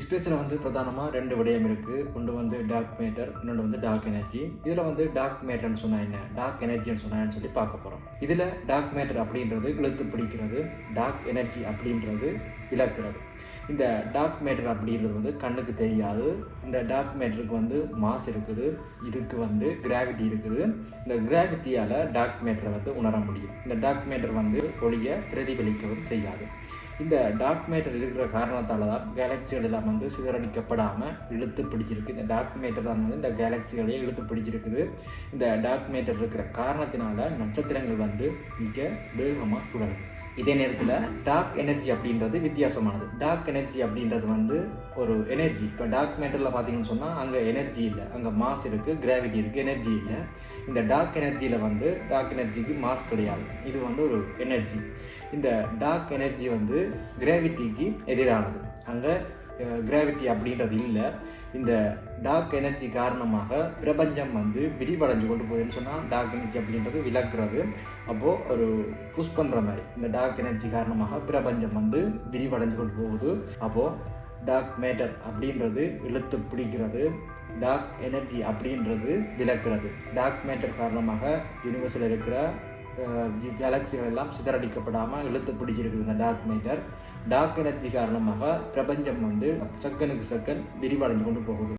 ஸ்பேஸில் வந்து பிரதானமாக ரெண்டு விடயம் இருக்குது. ஒன்று வந்து டார்க் மேட்டர், இன்னொன்று வந்து டார்க் எனர்ஜி. இதில் வந்து டார்க் மேட்டர்னு சொன்னால் என்ன, டார்க் எனர்ஜின்னு சொன்னான்னு சொல்லி பார்க்க போகிறோம். இதில் டார்க் மேட்டர் அப்படின்றது இழுத்து பிடிக்கிறது, டார்க் எனர்ஜி அப்படின்றது விளக்குறது. இந்த டார்க் மேட்டர் அப்படின்றது வந்து கண்ணுக்கு தெரியாது. இந்த டார்க் மேட்டருக்கு வந்து மாஸ் இருக்குது, இதுக்கு வந்து கிராவிட்டி இருக்குது. இந்த கிராவிட்டியால் டார்க் மேட்டரை வந்து உணர முடியும். இந்த டார்க் மேட்டர் வந்து ஒளியை பிரதிபலிக்கவும் செய்யாது. இந்த டார்க் மேட்டர் இருக்கிற காரணத்தால் தான் கேலக்சிகள் எல்லாம் வந்து சிதறடிக்கப்படாமல் இழுத்து பிடிச்சிருக்கு. இந்த டார்க் மேட்டர் தான் வந்து இந்த கேலக்சிகளையே இழுத்து பிடிச்சிருக்குது. இந்த டார்க் மேட்டர் இருக்கிற காரணத்தினால நட்சத்திரங்கள் வந்து மிக வேகமாக சுழலுது. இதே நேரத்தில் டார்க் எனர்ஜி அப்படின்றது வித்தியாசமானது. டார்க் எனர்ஜி அப்படின்றது வந்து ஒரு எனர்ஜி. இப்போ டார்க் மேட்டரில் பார்த்தீங்கன்னு சொன்னால் அங்கே எனர்ஜி இல்லை, அங்கே மாஸ் இருக்குது, கிராவிட்டி இருக்குது, எனர்ஜி இல்லை. இந்த டார்க் எனர்ஜியில் வந்து டார்க் எனர்ஜிக்கு மாஸ் கிடையாது, இது வந்து ஒரு எனர்ஜி. இந்த டார்க் எனர்ஜி வந்து கிராவிட்டிக்கு எதிரானது, அங்கே கிராவிட்டி அப்படின்றது இல்லை. இந்த டார்க் எனர்ஜி காரணமாக பிரபஞ்சம் வந்து விரிவடைஞ்சு கொண்டு போகுதுன்னு சொன்னால் டார்க் எனர்ஜி அப்படின்றது விளக்குறது. அப்போது ஒரு புஷ் பண்ணுற மாதிரி இந்த டார்க் எனர்ஜி காரணமாக பிரபஞ்சம் வந்து விரிவடைஞ்சு கொண்டு போகுது. அப்போது டார்க் மேட்டர் அப்படின்றது இழுத்து பிடிக்கிறது, டார்க் எனர்ஜி அப்படின்றது விளக்குறது. டார்க் மேட்டர் காரணமாக யூனிவர்ஸில் இருக்கிற கேலக்சிகள் எல்லாம் சிதறடிக்கப்படாமல் இழுத்து பிடிச்சிருக்குது இந்த டார்க் மேட்டர். டார்க் எனர்ஜி காரணமாக பிரபஞ்சம் வந்து செகண்டுக்கு செகண்ட் விரிவடைஞ்சு கொண்டு போகுது.